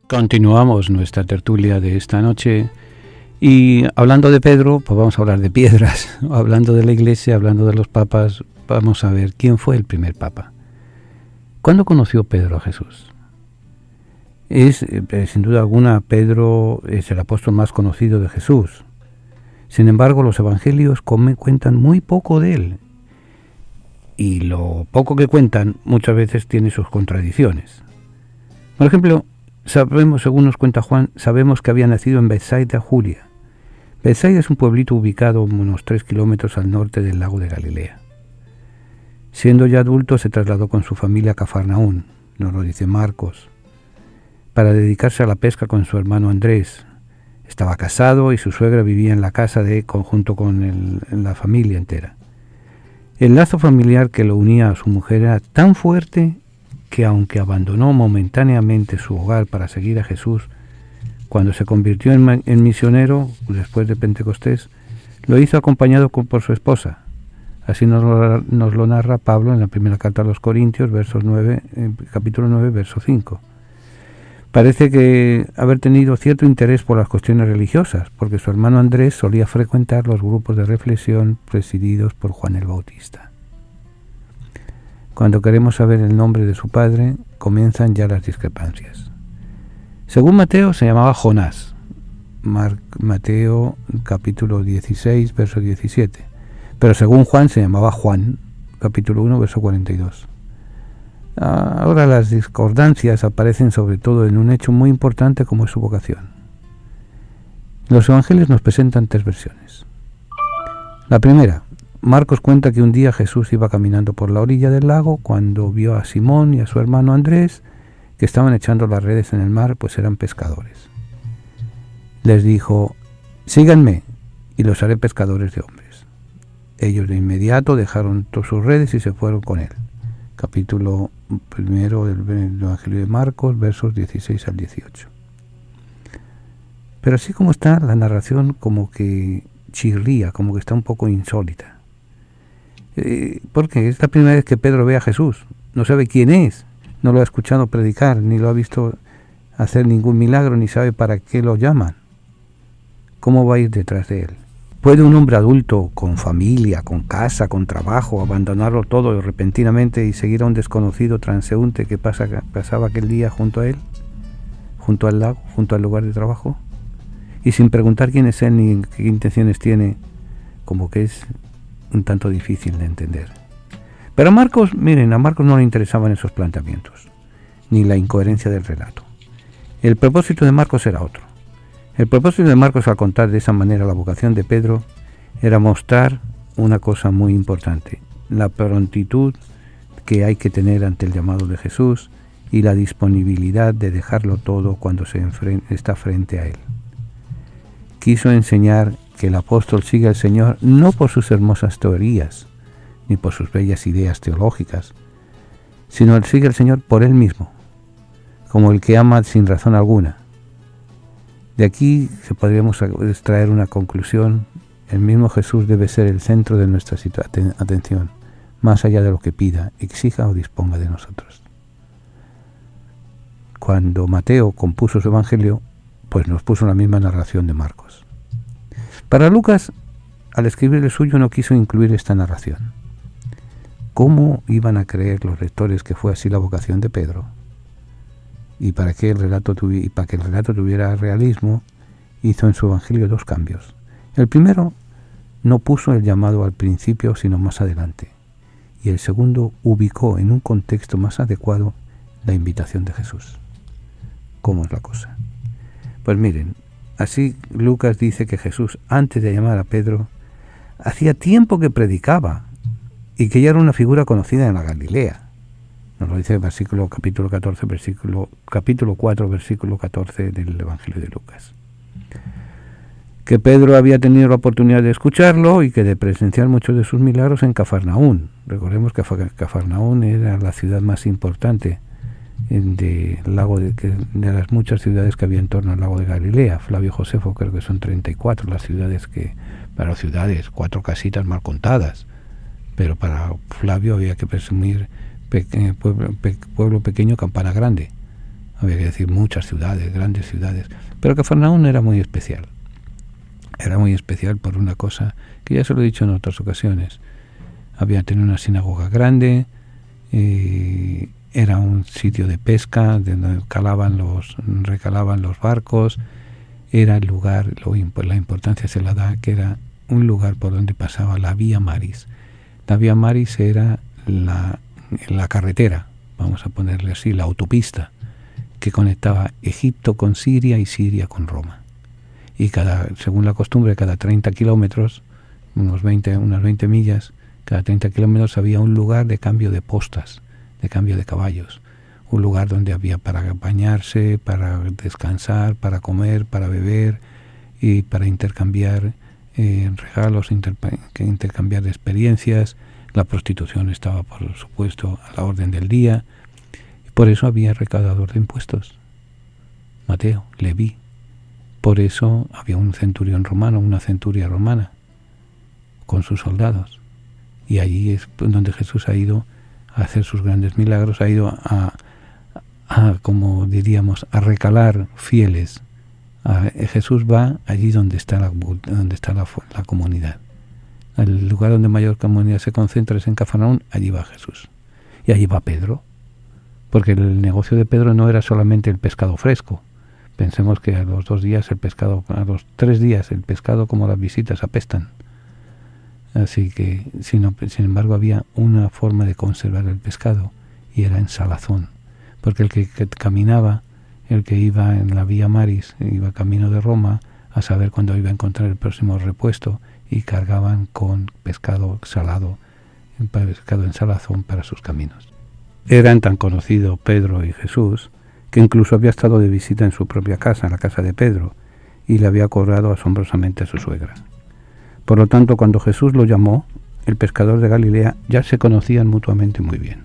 Continuamos nuestra tertulia de esta noche y hablando de Pedro, pues vamos a hablar de piedras. Hablando de la Iglesia, hablando de los papas, vamos a ver quién fue el primer papa. ¿Cuándo conoció Pedro a Jesús? Sin duda alguna, Pedro es el apóstol más conocido de Jesús. Sin embargo, los evangelios cuentan muy poco de él. Y lo poco que cuentan muchas veces tiene sus contradicciones. Por ejemplo, según nos cuenta Juan, sabemos que había nacido en Bethsaida, Julia. Bethsaida es un pueblito ubicado unos 3 kilómetros al norte del lago de Galilea. Siendo ya adulto, se trasladó con su familia a Cafarnaún, nos lo dice Marcos, para dedicarse a la pesca con su hermano Andrés. Estaba casado y su suegra vivía en la casa junto con la familia entera. El lazo familiar que lo unía a su mujer era tan fuerte que aunque abandonó momentáneamente su hogar para seguir a Jesús, cuando se convirtió en misionero, después de Pentecostés, lo hizo acompañado por su esposa. Así nos lo narra Pablo en la primera carta a los Corintios, capítulo 9, verso 5. Parece que haber tenido cierto interés por las cuestiones religiosas, porque su hermano Andrés solía frecuentar los grupos de reflexión presididos por Juan el Bautista. Cuando queremos saber el nombre de su padre, comienzan ya las discrepancias. Según Mateo, se llamaba Jonás. Mateo, capítulo 16, verso 17. Pero según Juan, se llamaba Juan, capítulo 1, verso 42. Ahora las discordancias aparecen sobre todo en un hecho muy importante como es su vocación. Los evangelios nos presentan 3 versiones. La primera, Marcos cuenta que un día Jesús iba caminando por la orilla del lago cuando vio a Simón y a su hermano Andrés que estaban echando las redes en el mar, pues eran pescadores. Les dijo: síganme y los haré pescadores de hombres. Ellos de inmediato dejaron todas sus redes y se fueron con él. Capítulo 1 del Evangelio de Marcos, versos 16 al 18. Pero así como está, la narración como que chirría, como que está un poco insólita. Porque es la primera vez que Pedro ve a Jesús. No sabe quién es, no lo ha escuchado predicar, ni lo ha visto hacer ningún milagro, ni sabe para qué lo llaman. ¿Cómo va a ir detrás de él? ¿Puede un hombre adulto, con familia, con casa, con trabajo, abandonarlo todo repentinamente y seguir a un desconocido transeúnte que pasaba aquel día junto a él, junto al lago, junto al lugar de trabajo? Y sin preguntar quién es él ni qué intenciones tiene, como que es un tanto difícil de entender. Pero a Marcos no le interesaban esos planteamientos, ni la incoherencia del relato. El propósito de Marcos era otro. El propósito de Marcos al contar de esa manera la vocación de Pedro era mostrar una cosa muy importante: la prontitud que hay que tener ante el llamado de Jesús y la disponibilidad de dejarlo todo cuando está frente a él. Quiso enseñar que el apóstol sigue al Señor no por sus hermosas teorías ni por sus bellas ideas teológicas, sino sigue al Señor por él mismo, como el que ama sin razón alguna. De aquí podríamos extraer una conclusión: el mismo Jesús debe ser el centro de nuestra atención, más allá de lo que pida, exija o disponga de nosotros. Cuando Mateo compuso su evangelio, pues nos puso la misma narración de Marcos. Para Lucas, al escribir el suyo, no quiso incluir esta narración. ¿Cómo iban a creer los lectores que fue así la vocación de Pedro? Y para que el relato tuviera realismo, hizo en su evangelio 2 cambios. El primero, no puso el llamado al principio, sino más adelante. Y el segundo, ubicó en un contexto más adecuado la invitación de Jesús. ¿Cómo es la cosa? Pues miren, así Lucas dice que Jesús, antes de llamar a Pedro, hacía tiempo que predicaba y que ya era una figura conocida en la Galilea. Nos lo dice el capítulo 4, versículo 14 del Evangelio de Lucas. Que Pedro había tenido la oportunidad de escucharlo y que de presenciar muchos de sus milagros en Cafarnaún. Recordemos que Cafarnaún era la ciudad más importante de las muchas ciudades que había en torno al lago de Galilea. Flavio Josefo creo que son 34 las ciudades para ciudades, 4 casitas mal contadas, pero para Flavio había que presumir pueblo pequeño, campana grande. había que decir muchas ciudades, grandes ciudades, pero Cafarnaúm era muy especial. Era muy especial por una cosa que ya se lo he dicho en otras ocasiones. Había tenido una sinagoga grande, era un sitio de pesca donde recalaban los barcos, era el lugar, la importancia se la da, que era un lugar por donde pasaba la Vía Maris. La Vía Maris era la carretera, vamos a ponerle así, la autopista, que conectaba Egipto con Siria y Siria con Roma. Y según la costumbre, cada 30 kilómetros, unas 20 millas, cada 30 kilómetros había un lugar de cambio de postas, de cambio de caballos, un lugar donde había para bañarse, para descansar, para comer, para beber y para intercambiar regalos, intercambiar experiencias. La prostitución estaba, por supuesto, a la orden del día. Y por eso había recaudador de impuestos, Mateo, Leví. Por eso había un centurión romano, una centuria romana, con sus soldados. Y allí es donde Jesús ha ido a hacer sus grandes milagros, ha ido a como diríamos, a recalar fieles. Jesús va allí donde está la comunidad. El lugar donde mayor comunidad se concentra es en Cafarnaúm, allí va Jesús. Y allí va Pedro, porque el negocio de Pedro no era solamente el pescado fresco. Pensemos que a los 2 días a los 3 días el pescado, como las visitas, apestan. Así que, sin embargo, había una forma de conservar el pescado, y era en salazón. Porque el que caminaba, el que iba en la Vía Maris, iba camino de Roma, a saber cuándo iba a encontrar el próximo repuesto, y cargaban con pescado salado, pescado en salazón para sus caminos. Eran tan conocidos Pedro y Jesús, que incluso había estado de visita en su propia casa, en la casa de Pedro, y le había cobrado asombrosamente a su suegra. Por lo tanto, cuando Jesús lo llamó, el pescador de Galilea, ya se conocían mutuamente muy bien.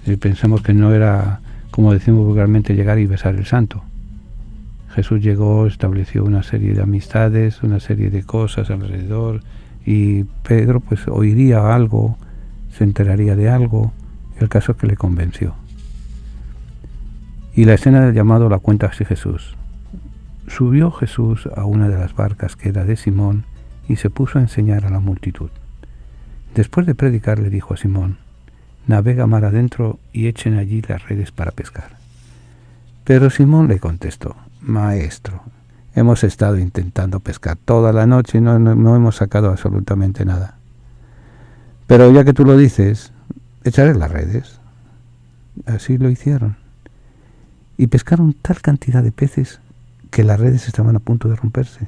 Y pensamos que no era, como decimos vulgarmente, llegar y besar el santo. Jesús llegó, estableció una serie de amistades, una serie de cosas alrededor, y Pedro pues oiría algo, se enteraría de algo. El caso es que le convenció. Y la escena del llamado la cuenta así Jesús. Subió Jesús a una de las barcas que era de Simón y se puso a enseñar a la multitud. Después de predicar le dijo a Simón: navega mar adentro y echen allí las redes para pescar. Pero Simón le contestó: Maestro, hemos estado intentando pescar toda la noche y no hemos sacado absolutamente nada. Pero ya que tú lo dices, echaré las redes. Así lo hicieron. Y pescaron tal cantidad de peces que las redes estaban a punto de romperse.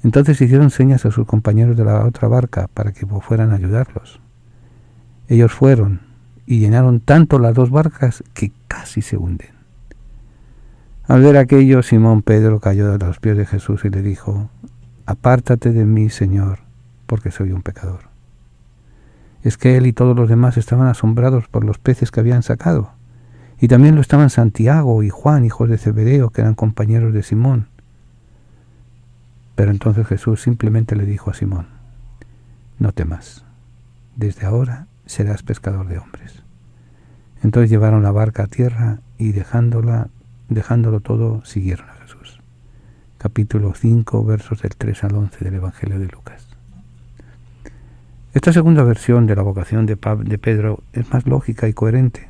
Entonces hicieron señas a sus compañeros de la otra barca para que fueran a ayudarlos. Ellos fueron y llenaron tanto las 2 barcas que casi se hunden. Al ver aquello, Simón Pedro cayó a los pies de Jesús y le dijo: apártate de mí, Señor, porque soy un pecador. Es que él y todos los demás estaban asombrados por los peces que habían sacado. Y también lo estaban Santiago y Juan, hijos de Zebedeo, que eran compañeros de Simón. Pero entonces Jesús simplemente le dijo a Simón: no temas, desde ahora serás pescador de hombres. Entonces llevaron la barca a tierra y dejándolo todo, siguieron a Jesús. Capítulo 5, versos del 3 al 11 del Evangelio de Lucas. Esta segunda versión de la vocación de Pedro es más lógica y coherente.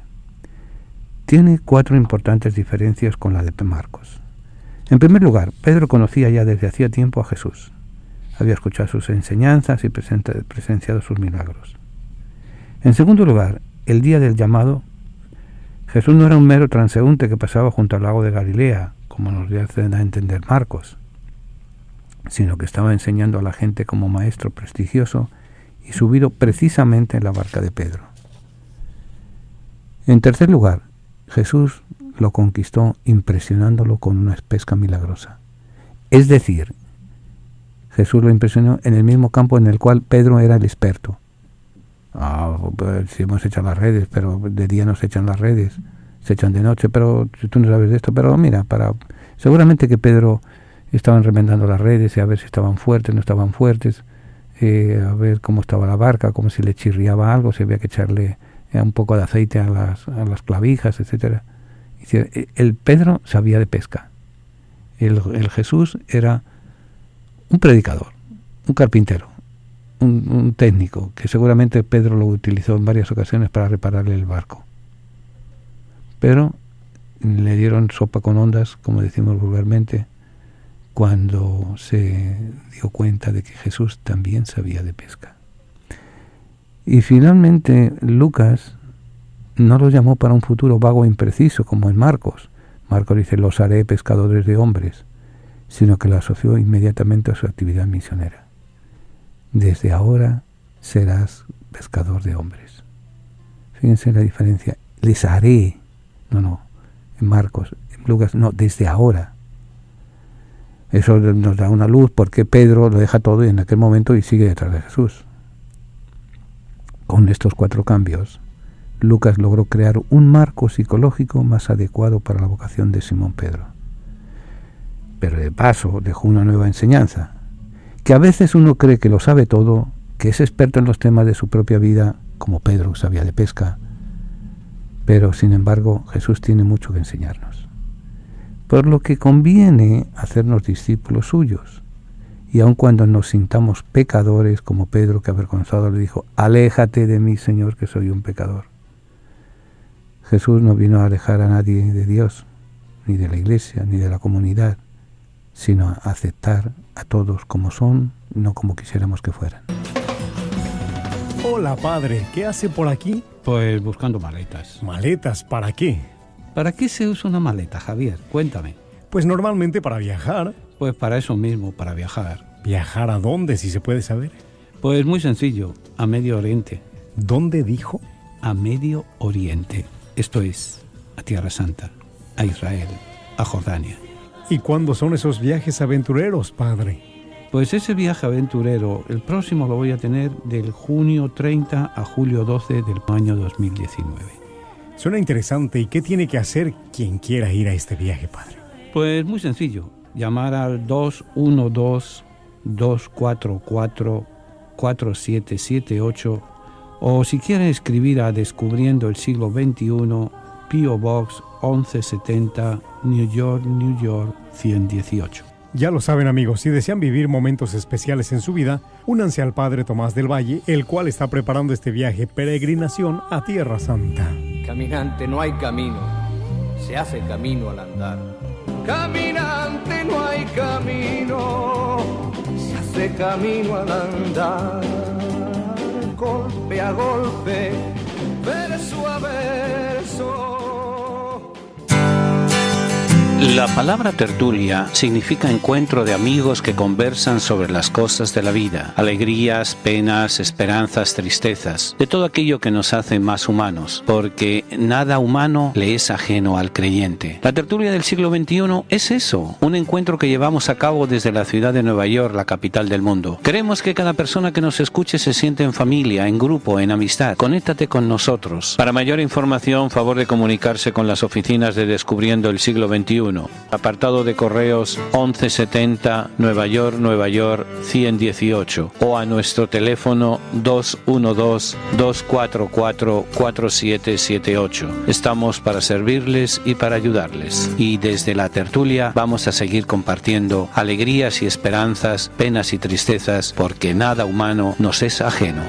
Tiene 4 importantes diferencias con la de Marcos. En primer lugar, Pedro conocía ya desde hacía tiempo a Jesús. Había escuchado sus enseñanzas y presenciado sus milagros. En segundo lugar, el día del llamado, Jesús no era un mero transeúnte que pasaba junto al lago de Galilea, como nos hace a entender Marcos, sino que estaba enseñando a la gente como maestro prestigioso y subido precisamente en la barca de Pedro. En tercer lugar, Jesús lo conquistó impresionándolo con una pesca milagrosa. Es decir, Jesús lo impresionó en el mismo campo en el cual Pedro era el experto. Pues si hemos echado las redes, pero de día no se echan las redes, se echan de noche, pero si tú no sabes de esto, pero mira, seguramente que Pedro estaban remendando las redes y a ver si estaban fuertes, no estaban fuertes, a ver cómo estaba la barca, como si le chirriaba algo, si había que echarle un poco de aceite a las clavijas, etcétera. El Pedro sabía de pesca. El Jesús era un predicador, un carpintero, un técnico, que seguramente Pedro lo utilizó en varias ocasiones para repararle el barco. Pero le dieron sopa con ondas, como decimos vulgarmente, cuando se dio cuenta de que Jesús también sabía de pesca. Y finalmente Lucas no los llamó para un futuro vago e impreciso, como en Marcos. Marcos dice, los haré pescadores de hombres, sino que lo asoció inmediatamente a su actividad misionera. Desde ahora serás pescador de hombres. Fíjense la diferencia. Les haré. No, en Marcos, en Lucas, no, desde ahora. Eso nos da una luz porque Pedro lo deja todo en aquel momento y sigue detrás de Jesús. Con estos 4 cambios, Lucas logró crear un marco psicológico más adecuado para la vocación de Simón Pedro. Pero de paso dejó una nueva enseñanza, que a veces uno cree que lo sabe todo, que es experto en los temas de su propia vida, como Pedro sabía de pesca, pero sin embargo Jesús tiene mucho que enseñarnos. Por lo que conviene hacernos discípulos suyos, y aun cuando nos sintamos pecadores, como Pedro, que avergonzado le dijo, aléjate de mí, Señor, que soy un pecador. Jesús no vino a alejar a nadie de Dios, ni de la iglesia, ni de la comunidad, sino a aceptar a todos como son, no como quisiéramos que fueran. Hola, padre, ¿qué hace por aquí? Pues buscando maletas. ¿Maletas para qué? ¿Para qué se usa una maleta, Javier? Cuéntame. Pues normalmente para viajar. Pues para eso mismo, para viajar. ¿Viajar a dónde, si se puede saber? Pues muy sencillo, a Medio Oriente. ¿Dónde dijo? A Medio Oriente. Esto es, a Tierra Santa, a Israel, a Jordania. ¿Y cuándo son esos viajes aventureros, padre? Pues ese viaje aventurero, el próximo lo voy a tener del junio 30 a julio 12 del año 2019. Suena interesante. ¿Y qué tiene que hacer quien quiera ir a este viaje, padre? Pues muy sencillo, llamar al 212-244-4778 o si quiere escribir a Descubriendo el Siglo XXI, P.O. Box 1170, New York, 118. Ya lo saben, amigos, si desean vivir momentos especiales en su vida, únanse al Padre Tomás del Valle, el cual está preparando este viaje peregrinación a Tierra Santa. Caminante, no hay camino, se hace camino al andar. Caminante, no hay camino, se hace camino al andar. Golpe a golpe, verso a verso. La palabra tertulia significa encuentro de amigos que conversan sobre las cosas de la vida, alegrías, penas, esperanzas, tristezas, de todo aquello que nos hace más humanos, porque nada humano le es ajeno al creyente. La tertulia del siglo XXI es eso, un encuentro que llevamos a cabo desde la ciudad de Nueva York, la capital del mundo. Queremos que cada persona que nos escuche se siente en familia, en grupo, en amistad. Conéctate con nosotros. Para mayor información, favor de comunicarse con las oficinas de Descubriendo el Siglo XXI. Apartado de correos 1170 Nueva York 118 o a nuestro teléfono 212-244-4778. Estamos para servirles y para ayudarles. Y desde la tertulia vamos a seguir compartiendo alegrías y esperanzas, penas y tristezas, porque nada humano nos es ajeno.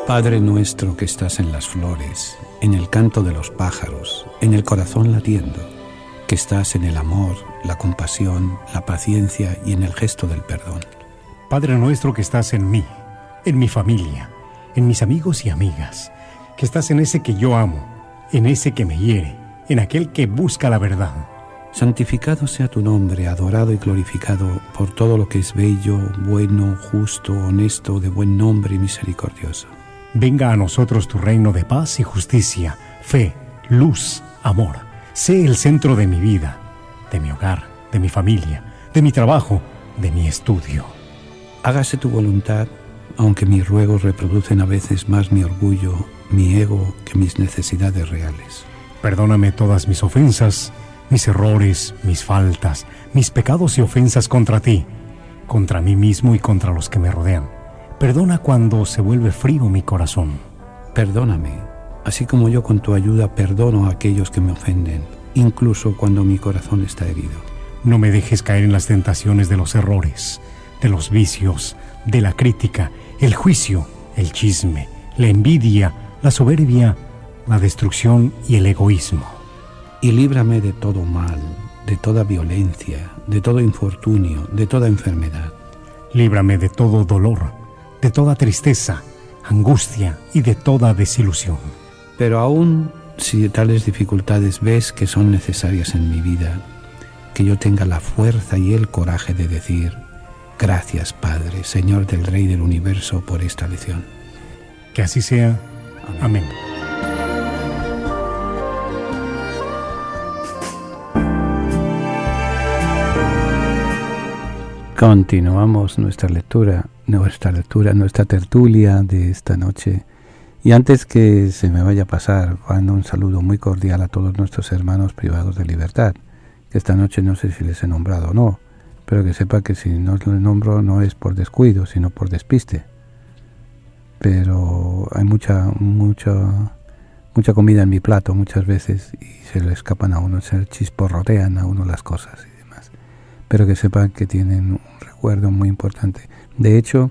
Padre nuestro que estás en las flores, en el canto de los pájaros, en el corazón latiendo, que estás en el amor, la compasión, la paciencia y en el gesto del perdón. Padre nuestro que estás en mí, en mi familia, en mis amigos y amigas, que estás en ese que yo amo, en ese que me hiere, en aquel que busca la verdad. Santificado sea tu nombre, adorado y glorificado por todo lo que es bello, bueno, justo, honesto, de buen nombre y misericordioso. Venga a nosotros tu reino de paz y justicia, fe, luz, amor. Sé el centro de mi vida, de mi hogar, de mi familia, de mi trabajo, de mi estudio. Hágase tu voluntad, aunque mis ruegos reproducen a veces más mi orgullo, mi ego, que mis necesidades reales. Perdóname todas mis ofensas, mis errores, mis faltas, mis pecados y ofensas contra ti, contra mí mismo y contra los que me rodean. Perdona cuando se vuelve frío mi corazón. Perdóname, así como yo con tu ayuda perdono a aquellos que me ofenden, incluso cuando mi corazón está herido. No me dejes caer en las tentaciones de los errores, de los vicios, de la crítica, el juicio, el chisme, la envidia, la soberbia, la destrucción y el egoísmo. Y líbrame de todo mal, de toda violencia, de todo infortunio, de toda enfermedad. Líbrame de todo dolor, de toda tristeza, angustia y de toda desilusión. Pero aún si tales dificultades ves que son necesarias en mi vida, que yo tenga la fuerza y el coraje de decir: gracias, Padre, Señor del Rey del Universo, por esta lección. Que así sea. Amén. Continuamos nuestra tertulia de esta noche. Y antes que se me vaya a pasar, mando un saludo muy cordial a todos nuestros hermanos privados de libertad, que esta noche no sé si les he nombrado o no, pero que sepa que si no les nombro no es por descuido, sino por despiste. Pero hay mucha comida en mi plato muchas veces y se le escapan a uno, se chisporrotean a uno las cosas y demás. Pero que sepan que tienen un recuerdo muy importante. De hecho,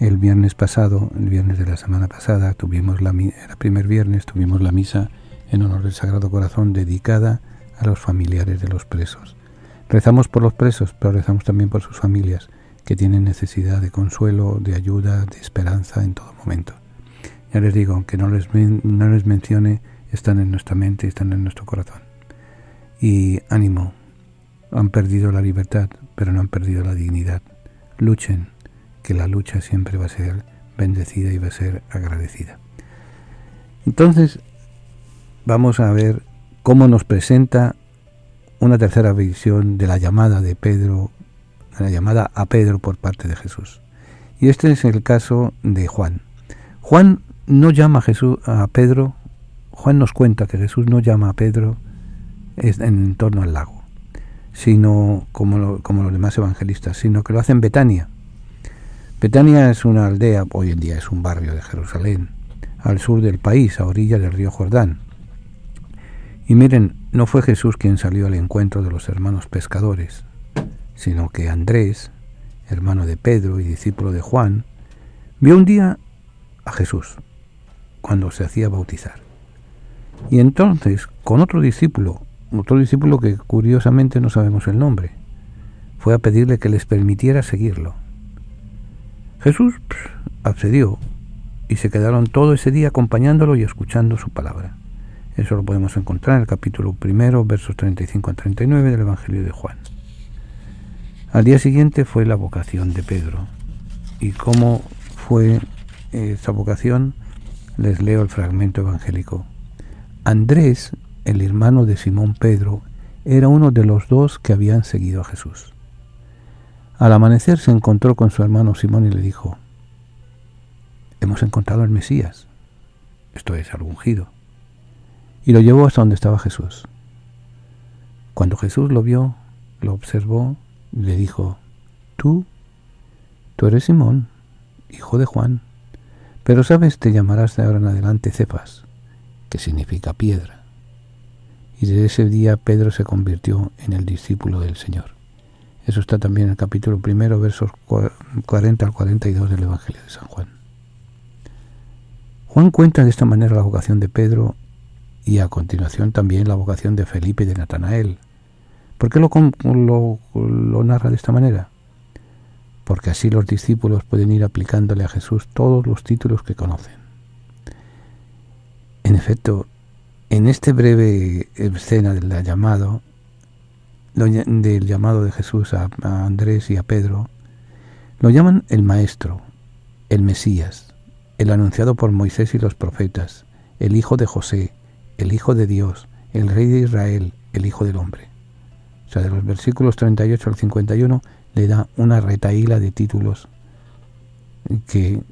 el viernes de la semana pasada, era primer viernes, tuvimos la misa en honor del Sagrado Corazón dedicada a los familiares de los presos. Rezamos por los presos, pero rezamos también por sus familias, que tienen necesidad de consuelo, de ayuda, de esperanza en todo momento. Ya les digo, aunque no les mencione, están en nuestra mente, están en nuestro corazón. Y ánimo, han perdido la libertad, pero no han perdido la dignidad. Luchen, que la lucha siempre va a ser bendecida y va a ser agradecida. Entonces, vamos a ver cómo nos presenta una tercera visión de la llamada de Pedro, de la llamada a Pedro por parte de Jesús. Y este es el caso de Juan. Juan no llama a Pedro. Juan nos cuenta que Jesús no llama a Pedro en torno al lago, sino como los demás evangelistas, sino que lo hace en Betania. Betania es una aldea, hoy en día es un barrio de Jerusalén, al sur del país, a orilla del río Jordán. Y miren, no fue Jesús quien salió al encuentro de los hermanos pescadores, sino que Andrés, hermano de Pedro y discípulo de Juan, vio un día a Jesús cuando se hacía bautizar. Y entonces, con otro discípulo que curiosamente no sabemos el nombre, fue a pedirle que les permitiera seguirlo. Jesús accedió y se quedaron todo ese día acompañándolo y escuchando su palabra. Eso lo podemos encontrar en el capítulo 1, versos 35 a 39 del Evangelio de Juan. Al día siguiente fue la vocación de Pedro. ¿Y cómo fue esa vocación? Les leo el fragmento evangélico. Andrés, el hermano de Simón Pedro, era uno de los dos que habían seguido a Jesús. Al amanecer se encontró con su hermano Simón y le dijo: hemos encontrado al Mesías, esto es, al ungido. Y lo llevó hasta donde estaba Jesús. Cuando Jesús lo vio, lo observó, le dijo: tú eres Simón, hijo de Juan, pero sabes, te llamarás de ahora en adelante Cefas, que significa piedra. Y desde ese día Pedro se convirtió en el discípulo del Señor. Eso está también en el capítulo 1, versos 40 al 42 del Evangelio de San Juan. Juan cuenta de esta manera la vocación de Pedro y a continuación también la vocación de Felipe y de Natanael. ¿Por qué lo narra de esta manera? Porque así los discípulos pueden ir aplicándole a Jesús todos los títulos que conocen. En efecto, en este breve escena del llamado de Jesús a Andrés y a Pedro, lo llaman el Maestro, el Mesías, el anunciado por Moisés y los profetas, el Hijo de José, el Hijo de Dios, el Rey de Israel, el Hijo del Hombre. O sea, de los versículos 38 al 51 le da una retahíla de títulos que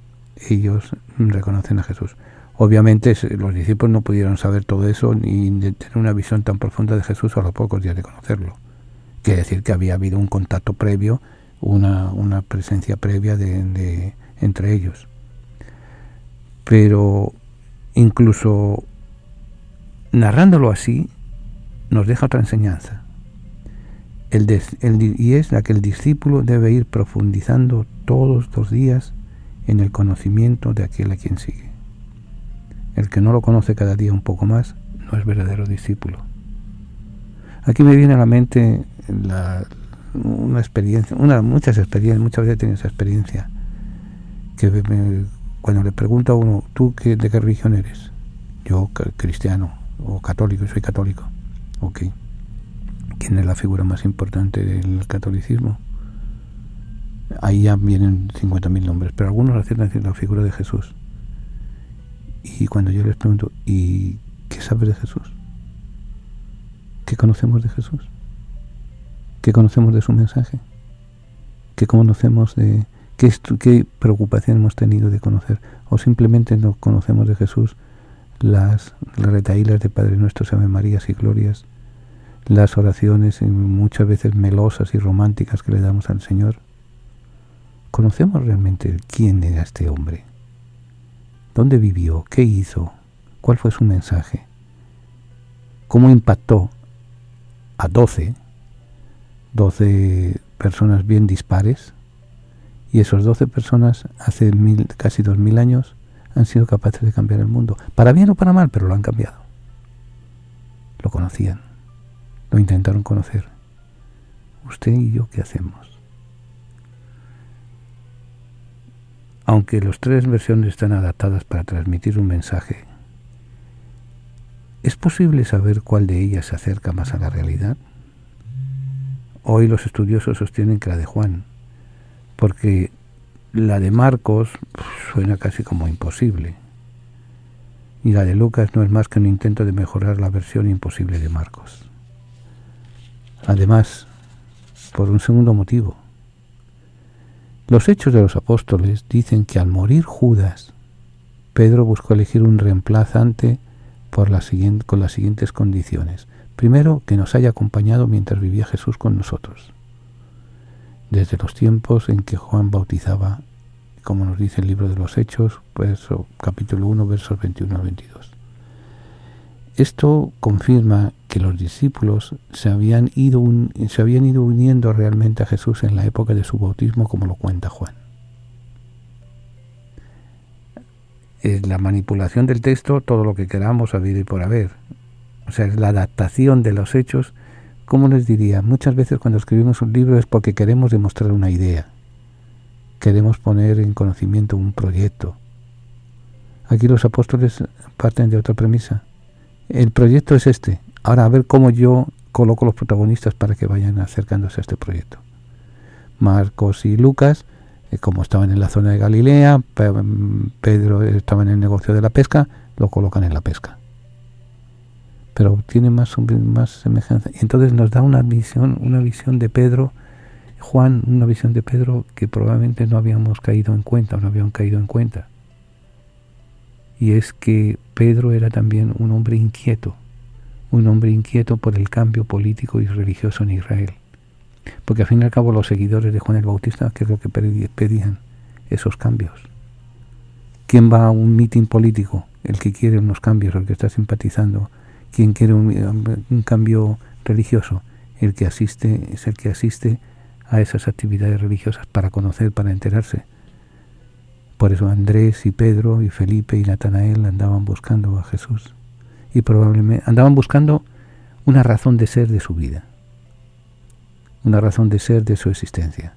ellos reconocen a Jesús. Obviamente los discípulos no pudieron saber todo eso ni tener una visión tan profunda de Jesús a los pocos días de conocerlo. Quiere decir que había habido un contacto previo una presencia previa de entre ellos. Pero incluso narrándolo así, nos deja otra enseñanza. Y es la que el discípulo debe ir profundizando todos los días en el conocimiento de aquel a quien sigue. El que no lo conoce cada día un poco más no es verdadero discípulo. Aquí me viene a la mente una experiencia, muchas veces he tenido esa experiencia, que cuando le pregunto a uno, ¿tú de qué religión eres? Yo cristiano o católico, soy católico. Ok. ¿Quién es la figura más importante del catolicismo? Ahí ya vienen 50.000 nombres, pero algunos aciertan la figura de Jesús. Y cuando yo les pregunto, ¿y qué sabes de Jesús? ¿Qué conocemos de Jesús? ¿Qué conocemos de su mensaje? ¿Qué conocemos de qué preocupación hemos tenido de conocer? ¿O simplemente no conocemos de Jesús las retahílas de Padre Nuestro, Ave Marías y Glorias, las oraciones muchas veces melosas y románticas que le damos al Señor? ¿Conocemos realmente quién era este hombre? ¿Dónde vivió? ¿Qué hizo? ¿Cuál fue su mensaje? ¿Cómo impactó a 12 personas bien dispares? Y esas 12 personas hace casi 2000 años han sido capaces de cambiar el mundo. Para bien o para mal, pero lo han cambiado. Lo conocían. Lo intentaron conocer. ¿Usted y yo qué hacemos? Aunque las tres versiones están adaptadas para transmitir un mensaje, ¿es posible saber cuál de ellas se acerca más a la realidad? Hoy los estudiosos sostienen que la de Juan, porque la de Marcos suena casi como imposible, y la de Lucas no es más que un intento de mejorar la versión imposible de Marcos. Además, por un segundo motivo, los Hechos de los Apóstoles dicen que al morir Judas, Pedro buscó elegir un reemplazante con las siguientes condiciones. Primero, que nos haya acompañado mientras vivía Jesús con nosotros, desde los tiempos en que Juan bautizaba, como nos dice el libro de los Hechos, capítulo 1, versos 21 al 22. Esto confirma que los discípulos se habían ido uniendo realmente a Jesús en la época de su bautismo, como lo cuenta Juan. Es la manipulación del texto, todo lo que queramos habido y por haber. O sea, es la adaptación de los hechos. ¿Cómo les diría? Muchas veces cuando escribimos un libro es porque queremos demostrar una idea. Queremos poner en conocimiento un proyecto. Aquí los apóstoles parten de otra premisa. El proyecto es este. Ahora a ver cómo yo coloco los protagonistas para que vayan acercándose a este proyecto. Marcos y Lucas, como estaban en la zona de Galilea, Pedro estaba en el negocio de la pesca, lo colocan en la pesca. Pero tiene más semejanza. Y entonces nos da una visión de Pedro, Juan, una visión de Pedro que probablemente no habían caído en cuenta. Y es que Pedro era también un hombre inquieto por el cambio político y religioso en Israel. Porque al fin y al cabo los seguidores de Juan el Bautista, ¿qué es lo que pedían? Esos cambios. ¿Quién va a un mitin político? El que quiere unos cambios, el que está simpatizando. ¿Quién quiere un cambio religioso? El que asiste es el que asiste a esas actividades religiosas para conocer, para enterarse. Por eso Andrés y Pedro y Felipe y Natanael andaban buscando a Jesús. Y probablemente andaban buscando una razón de ser de su vida. Una razón de ser de su existencia.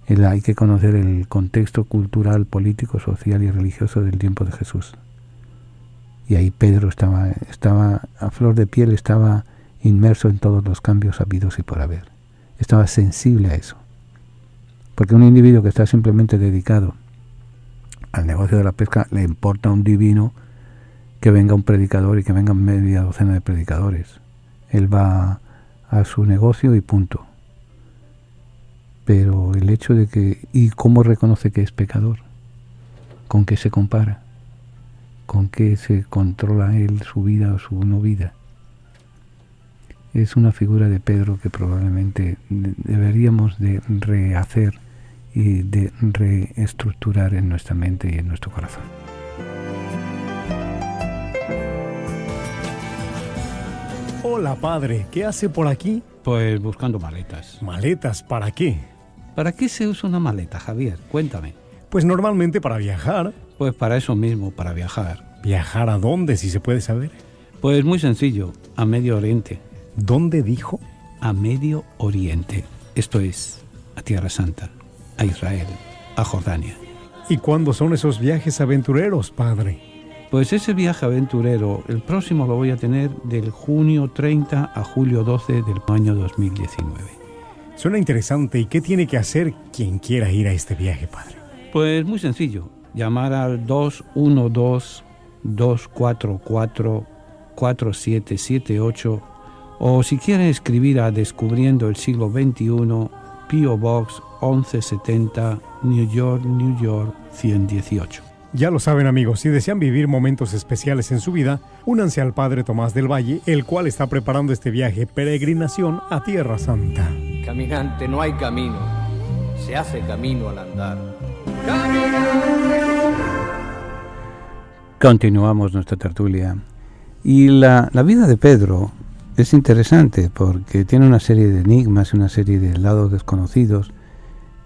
Hay que conocer el contexto cultural, político, social y religioso del tiempo de Jesús. Y ahí Pedro estaba a flor de piel, estaba inmerso en todos los cambios habidos y por haber. Estaba sensible a eso. Porque un individuo que está simplemente dedicado al negocio de la pesca, le importa un divino que venga un predicador y que vengan media docena de predicadores. Él va a su negocio y punto. Pero el hecho de que... ¿Y cómo reconoce que es pecador? ¿Con qué se compara? ¿Con qué se controla él su vida o su no vida? es una figura de Pedro que probablemente deberíamos de rehacer y de reestructurar en nuestra mente y en nuestro corazón. Hola, padre, ¿qué hace por aquí? Pues buscando maletas. ¿Maletas para qué? ¿Para qué se usa una maleta, Javier? Cuéntame. Pues normalmente para viajar. Pues para eso mismo, para viajar. ¿Viajar a dónde, si se puede saber? Pues muy sencillo, a Medio Oriente. ¿Dónde dijo? A Medio Oriente. Esto es, a Tierra Santa, a Israel, a Jordania. ¿Y cuándo son esos viajes aventureros, padre? Pues ese viaje aventurero, el próximo lo voy a tener del junio 30 a julio 12 del año 2019. Suena interesante. ¿Y qué tiene que hacer quien quiera ir a este viaje, padre? Pues muy sencillo, llamar al 212-244-4778 o si quiere escribir a Descubriendo el Siglo XXI, P.O. Box 1170, New York, 118. Ya lo saben, amigos, si desean vivir momentos especiales en su vida, únanse al Padre Tomás del Valle, el cual está preparando este viaje peregrinación a Tierra Santa. Caminante, no hay camino, se hace camino al andar. Continuamos nuestra tertulia. Y la vida de Pedro es interesante porque tiene una serie de enigmas y una serie de lados desconocidos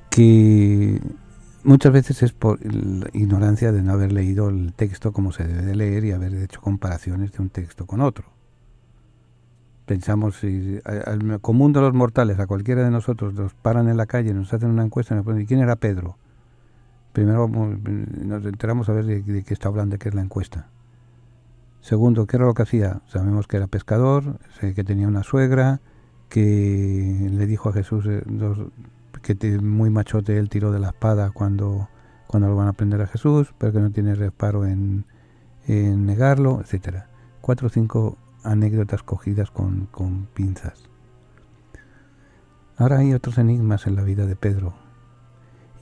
que muchas veces es por la ignorancia de no haber leído el texto como se debe de leer y haber hecho comparaciones de un texto con otro. Pensamos, si al común de los mortales, a cualquiera de nosotros, nos paran en la calle, nos hacen una encuesta y nos ponen ¿quién era Pedro? Primero nos enteramos a ver de qué está hablando, de qué es la encuesta. Segundo, ¿qué era lo que hacía? Sabemos que era pescador, que tenía una suegra, que le dijo a Jesús que muy machote él tiró de la espada cuando lo van a prender a Jesús, pero que no tiene reparo en negarlo, etcétera. 4 o 5 anécdotas cogidas con pinzas. Ahora hay otros enigmas en la vida de Pedro,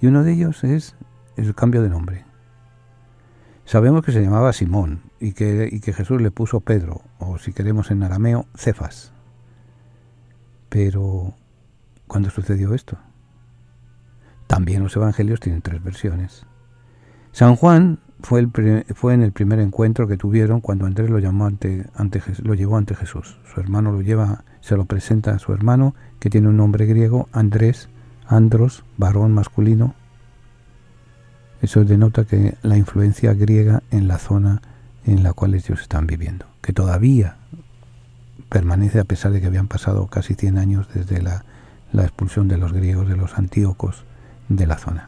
y uno de ellos es el cambio de nombre. Sabemos que se llamaba Simón y que Jesús le puso Pedro, o si queremos en arameo, Cefas. Pero, ¿cuándo sucedió esto? También los evangelios tienen 3 versiones. San Juan fue en el primer encuentro que tuvieron cuando Andrés lo llevó ante Jesús. Su hermano se lo presenta a su hermano, que tiene un nombre griego, Andrés, Andros, varón masculino. Eso denota que la influencia griega en la zona en la cual ellos están viviendo, que todavía permanece a pesar de que habían pasado casi 100 años desde la expulsión de los griegos, de los antíocos de la zona.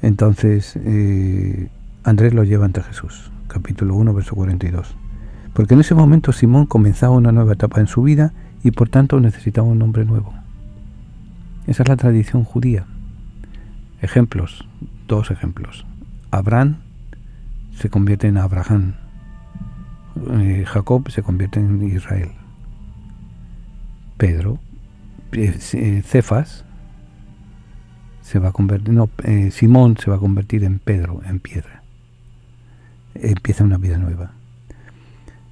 Entonces Andrés lo lleva ante Jesús, capítulo 1, verso 42, porque en ese momento Simón comenzaba una nueva etapa en su vida y por tanto necesitaba un nombre nuevo. Esa es la tradición judía. Ejemplos, 2 ejemplos. Abraham se convierte en Abraham. Jacob se convierte en Israel. Pedro, Cefas, Simón se va a convertir en Pedro, en piedra. Empieza una vida nueva.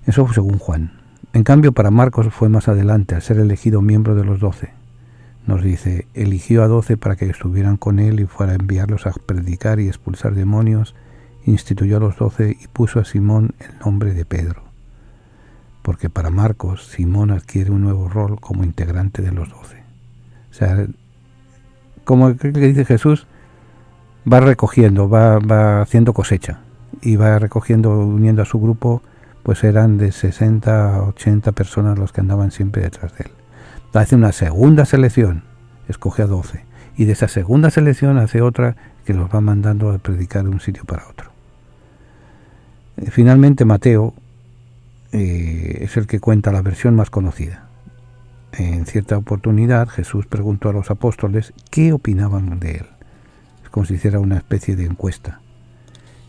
Eso según Juan. En cambio, para Marcos fue más adelante, al ser elegido miembro de los 12. Nos dice, eligió a 12 para que estuvieran con él y fuera a enviarlos a predicar y expulsar demonios, instituyó a los 12 y puso a Simón el nombre de Pedro. Porque para Marcos, Simón adquiere un nuevo rol como integrante de los 12. O sea, como que dice Jesús, va recogiendo, va haciendo cosecha y va recogiendo, uniendo a su grupo, pues eran de 60 a 80 personas los que andaban siempre detrás de él. Hace una segunda selección, escoge a 12, y de esa segunda selección hace otra que los va mandando a predicar de un sitio para otro. Finalmente Mateo es el que cuenta la versión más conocida. En cierta oportunidad Jesús preguntó a los apóstoles qué opinaban de él. Es como si hiciera una especie de encuesta.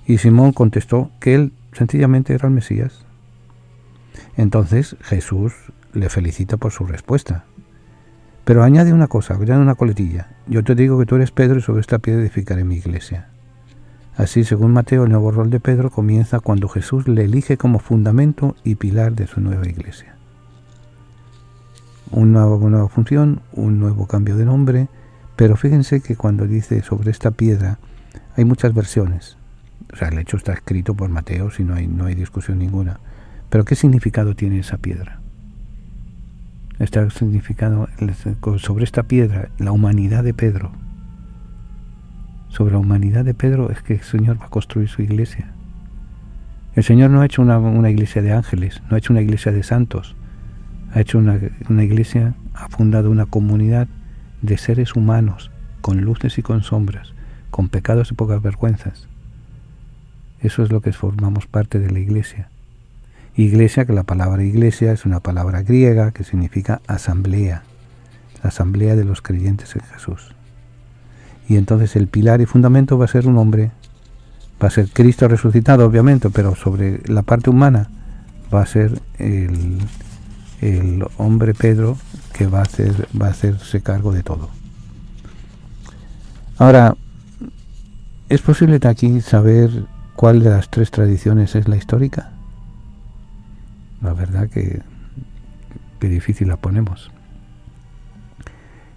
Y Simón contestó que él sencillamente era el Mesías. Entonces Jesús le felicita por su respuesta. Pero añade una cosa, añade una coletilla. Yo te digo que tú eres Pedro y sobre esta piedra edificaré mi iglesia. Así, según Mateo, el nuevo rol de Pedro comienza cuando Jesús le elige como fundamento y pilar de su nueva iglesia. una nueva función, un nuevo cambio de nombre, pero fíjense que cuando dice sobre esta piedra hay muchas versiones. O sea, el hecho está escrito por Mateo, si no hay discusión ninguna. Pero ¿qué significado tiene esa piedra? Está significado sobre esta piedra, la humanidad de Pedro. Sobre la humanidad de Pedro es que el Señor va a construir su iglesia. El Señor no ha hecho una iglesia de ángeles, no ha hecho una iglesia de santos. Ha hecho una iglesia, ha fundado una comunidad de seres humanos, con luces y con sombras, con pecados y pocas vergüenzas. Eso es lo que formamos parte de la iglesia. Iglesia, que la palabra iglesia es una palabra griega que significa asamblea, la asamblea de los creyentes en Jesús. Y entonces el pilar y fundamento va a ser un hombre, va a ser Cristo resucitado, obviamente, pero sobre la parte humana va a ser el hombre Pedro, que va a hacerse cargo de todo. Ahora, ¿es posible aquí saber cuál de las tres tradiciones es la histórica? La verdad que difícil la ponemos.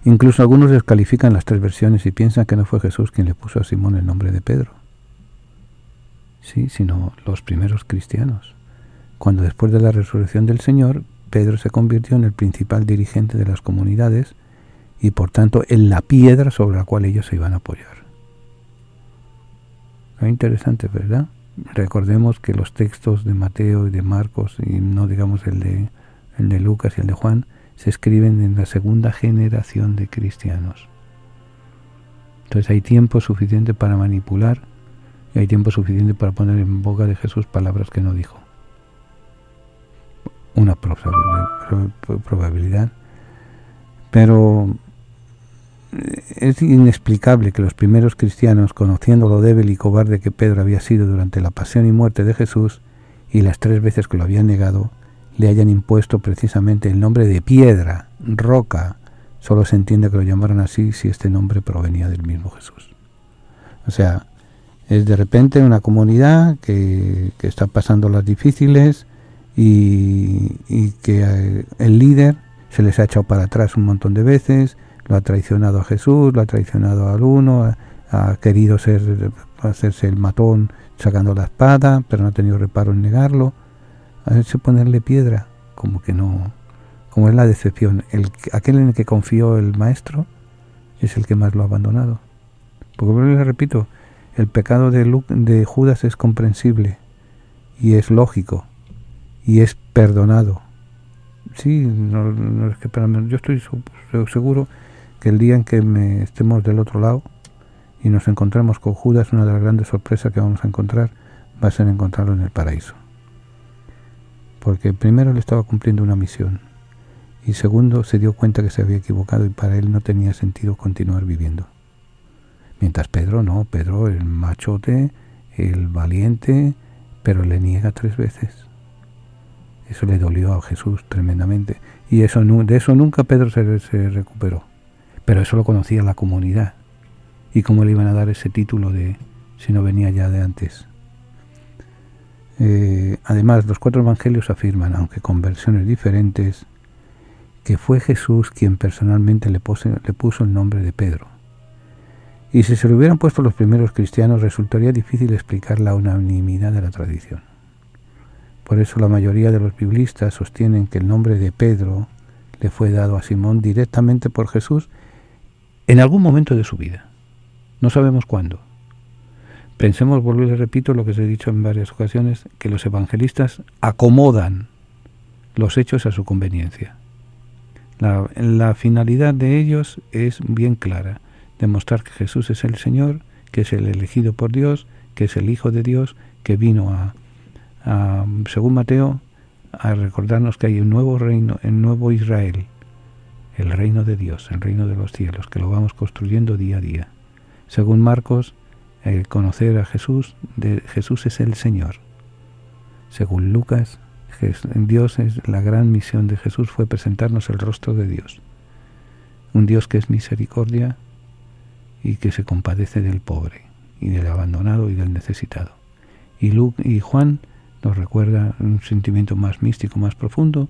Incluso algunos descalifican las tres versiones y piensan que no fue Jesús quien le puso a Simón el nombre de Pedro. Sí, sino los primeros cristianos. Cuando después de la resurrección del Señor, Pedro se convirtió en el principal dirigente de las comunidades y por tanto en la piedra sobre la cual ellos se iban a apoyar. Es interesante, ¿verdad? Recordemos que los textos de Mateo y de Marcos, y no digamos el de Lucas y el de Juan, se escriben en la segunda generación de cristianos. Entonces hay tiempo suficiente para manipular y hay tiempo suficiente para poner en boca de Jesús palabras que no dijo. Una probabilidad. Pero es inexplicable que los primeros cristianos, conociendo lo débil y cobarde que Pedro había sido durante la pasión y muerte de Jesús y las 3 veces que lo habían negado, le hayan impuesto precisamente el nombre de piedra, roca. Solo se entiende que lo llamaran así si este nombre provenía del mismo Jesús. O sea, es de repente una comunidad que está pasando las difíciles y que el líder se les ha echado para atrás un montón de veces, lo ha traicionado a Jesús, lo ha traicionado al uno, ha querido hacerse el matón sacando la espada, pero no ha tenido reparo en negarlo. A veces ponerle piedra, como que no, como es la decepción. Aquel en el que confió el maestro es el que más lo ha abandonado. Porque les repito, el pecado de Judas es comprensible y es lógico y es perdonado. Sí, no es que yo estoy seguro que el día en que estemos del otro lado y nos encontremos con Judas, una de las grandes sorpresas que vamos a encontrar va a ser encontrarlo en el paraíso. Porque primero él estaba cumpliendo una misión y segundo se dio cuenta que se había equivocado y para él no tenía sentido continuar viviendo. Mientras Pedro no, Pedro el machote, el valiente, pero le niega 3 veces. Eso le dolió a Jesús tremendamente y de eso nunca Pedro se recuperó. Pero eso lo conocía la comunidad. ¿Y cómo le iban a dar ese título si no venía ya de antes? Además, los 4 evangelios afirman, aunque con versiones diferentes, que fue Jesús quien personalmente le puso el nombre de Pedro. Y si se lo hubieran puesto los primeros cristianos, resultaría difícil explicar la unanimidad de la tradición. Por eso la mayoría de los biblistas sostienen que el nombre de Pedro le fue dado a Simón directamente por Jesús en algún momento de su vida. No sabemos cuándo. Pensemos, vuelvo y les repito lo que os he dicho en varias ocasiones, que los evangelistas acomodan los hechos a su conveniencia. La finalidad de ellos es bien clara, demostrar que Jesús es el Señor, que es el elegido por Dios, que es el Hijo de Dios, que vino según Mateo, a recordarnos que hay un nuevo reino, un nuevo Israel, el reino de Dios, el reino de los cielos, que lo vamos construyendo día a día. Según Marcos, el conocer a Jesús, Jesús es el Señor. Según Lucas, la gran misión de Jesús fue presentarnos el rostro de Dios. Un Dios que es misericordia y que se compadece del pobre y del abandonado y del necesitado. Y Juan nos recuerda un sentimiento más místico, más profundo,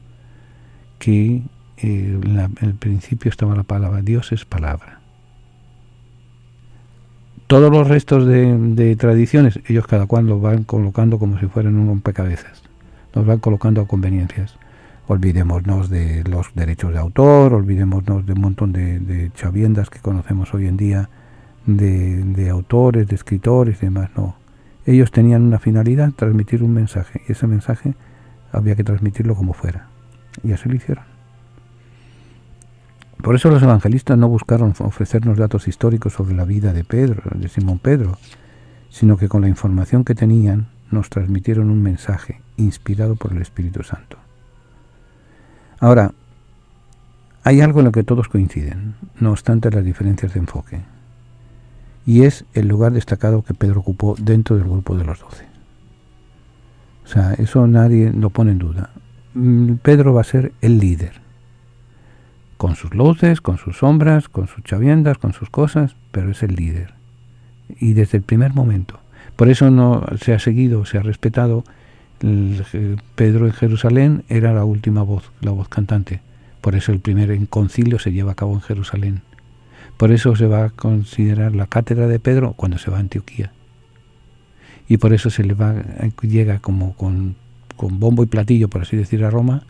que en el principio estaba la palabra, Dios es palabra. Todos los restos de tradiciones, ellos cada cual los van colocando como si fueran un rompecabezas, los van colocando a conveniencias. Olvidémonos de los derechos de autor, olvidémonos de un montón de chaviendas que conocemos hoy en día, de autores, de escritores y demás. No, ellos tenían una finalidad, transmitir un mensaje, y ese mensaje había que transmitirlo como fuera, y así lo hicieron. Por eso los evangelistas no buscaron ofrecernos datos históricos sobre la vida de Pedro, de Simón Pedro, sino que con la información que tenían nos transmitieron un mensaje inspirado por el Espíritu Santo. Ahora, hay algo en lo que todos coinciden, no obstante las diferencias de enfoque, y es el lugar destacado que Pedro ocupó dentro del grupo de los 12. O sea, eso nadie lo pone en duda. Pedro va a ser el líder, con sus luces, con sus sombras, con sus chaviendas, con sus cosas, pero es el líder. Y desde el primer momento. Por eso no se ha seguido, se ha respetado. Pedro en Jerusalén era la última voz, la voz cantante. Por eso el primer concilio se lleva a cabo en Jerusalén. Por eso se va a considerar la cátedra de Pedro cuando se va a Antioquía. Y por eso llega como con bombo y platillo, por así decir, a Roma.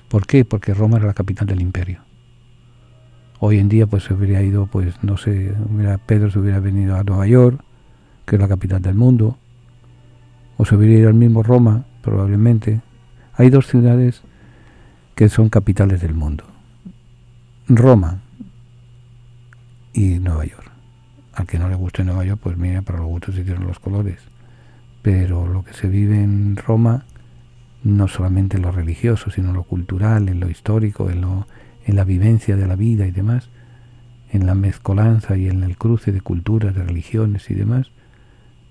¿Por qué? Porque Roma era la capital del imperio. Hoy en día pues se hubiera ido, pues no sé, Pedro se hubiera venido a Nueva York, que es la capital del mundo, o se hubiera ido al mismo Roma, probablemente. Hay dos ciudades que son capitales del mundo, Roma y Nueva York. Al que no le guste Nueva York, pues mira, para los gustos se tienen los colores. Pero lo que se vive en Roma, no solamente en lo religioso, sino en lo cultural, en lo histórico, en la vivencia de la vida y demás, en la mezcolanza y en el cruce de culturas, de religiones y demás,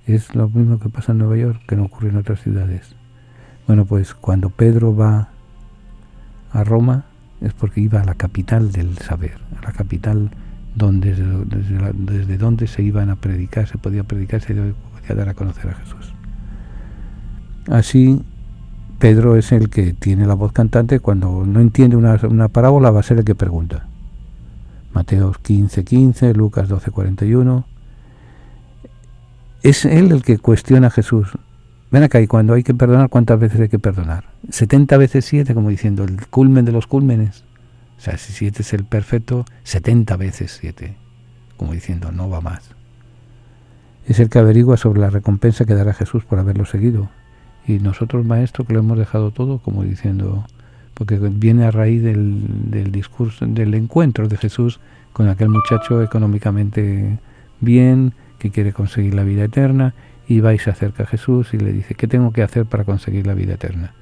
es lo mismo que pasa en Nueva York, que no ocurre en otras ciudades. Bueno, pues cuando Pedro va a Roma es porque iba a la capital del saber, a la capital desde donde se iban a predicar, se podía predicar, se podía dar a conocer a Jesús. Así, Pedro es el que tiene la voz cantante. Cuando no entiende una parábola va a ser el que pregunta. Mateo 15:15, Lucas 12:41. Es él el que cuestiona a Jesús. Ven acá, y cuando hay que perdonar, ¿cuántas veces hay que perdonar? 70 veces 7, como diciendo, el culmen de los cúlmenes. O sea, si 7 es el perfecto, 70 veces 7, como diciendo, no va más. Es el que averigua sobre la recompensa que dará Jesús por haberlo seguido. Y nosotros, maestro, que lo hemos dejado todo, como diciendo, porque viene a raíz del discurso, del encuentro de Jesús con aquel muchacho económicamente bien, que quiere conseguir la vida eterna, y va y se acerca a Jesús y le dice, ¿qué tengo que hacer para conseguir la vida eterna?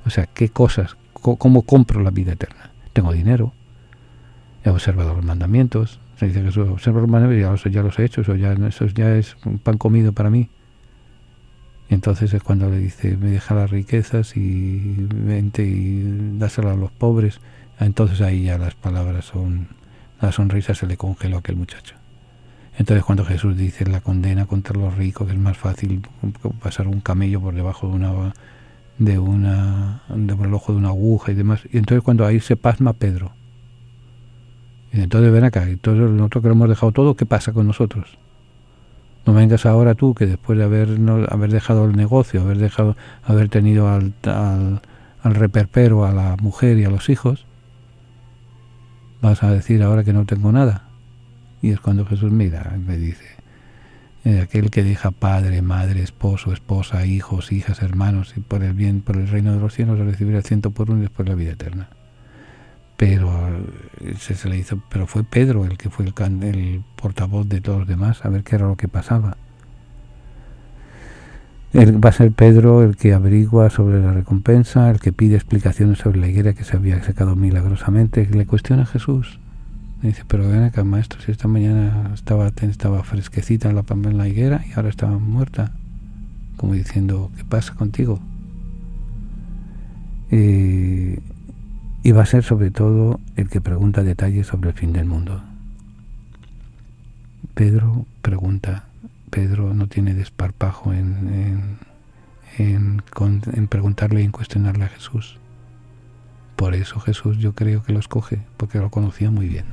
O sea, ¿qué cosas? ¿Cómo compro la vida eterna? Tengo dinero, he observado los mandamientos. Se dice Jesús, observa los mandamientos, ya los he hecho, eso ya es un pan comido para mí. Y entonces es cuando le dice, me deja las riquezas y vente y dáselo a los pobres. Entonces ahí ya las palabras son, la sonrisa se le congeló a aquel muchacho. Entonces cuando Jesús dice la condena contra los ricos, que es más fácil pasar un camello por debajo de por el ojo de una aguja y demás. Y entonces cuando ahí se pasma Pedro. Y entonces ven acá, entonces nosotros que lo hemos dejado todo, ¿qué pasa con nosotros? No vengas ahora tú, que después de haber dejado el negocio, haber tenido al reperpero, a la mujer y a los hijos, vas a decir ahora que no tengo nada. Y es cuando Jesús mira, me dice, aquel que deja padre, madre, esposo, esposa, hijos, hijas, hermanos, y por el reino de los cielos recibirá 100 por uno y después la vida eterna. Pero se le hizo, pero fue Pedro el que fue el portavoz de todos los demás, a ver qué era lo que pasaba. Va a ser Pedro el que averigua sobre la recompensa, el que pide explicaciones sobre la higuera que se había secado milagrosamente, que le cuestiona a Jesús. Y dice, pero ven acá, maestro, si esta mañana estaba fresquecita en la higuera y ahora estaba muerta. Como diciendo, ¿qué pasa contigo? Y va a ser sobre todo el que pregunta detalles sobre el fin del mundo. Pedro pregunta, Pedro no tiene desparpajo en preguntarle y en cuestionarle a Jesús. Por eso Jesús yo creo que lo escoge, porque lo conocía muy bien.